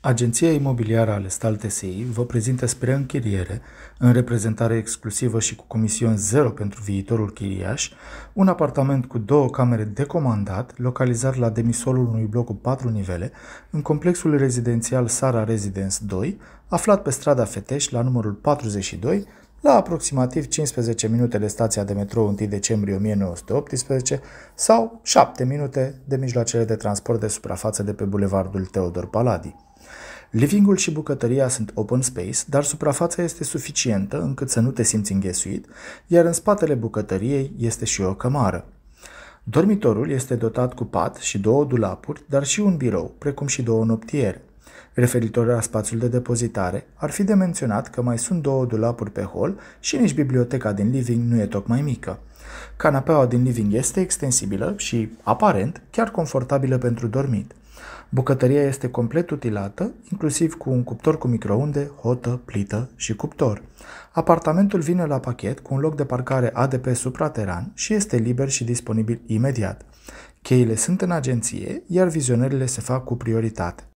Agenția Imobiliară Alestal TSI vă prezintă spre închiriere, în reprezentare exclusivă și cu comision zero pentru viitorul chiriaș, un apartament cu 2 camere de comandat, localizat la demisolul unui bloc cu 4 nivele, în complexul rezidențial Sara Residence 2, aflat pe strada Feteș, la numărul 42, la aproximativ 15 minute de stația de metrou 1 decembrie 1918 sau 7 minute de mijloacele de transport de suprafață de pe bulevardul Teodor Paladi. Livingul și bucătăria sunt open space, dar suprafața este suficientă încât să nu te simți înghesuit, iar în spatele bucătăriei este și o cămară. Dormitorul este dotat cu pat și 2 dulapuri, dar și un birou, precum și 2 noptiere. Referitor la spațiul de depozitare, ar fi de menționat că mai sunt 2 dulapuri pe hol și nici biblioteca din living nu e tocmai mică. Canapeaua din living este extensibilă și, aparent, chiar confortabilă pentru dormit. Bucătăria este complet utilată, inclusiv cu un cuptor cu microunde, hotă, plită și cuptor. Apartamentul vine la pachet cu un loc de parcare ADP suprateran și este liber și disponibil imediat. Cheile sunt în agenție, iar vizionările se fac cu prioritate.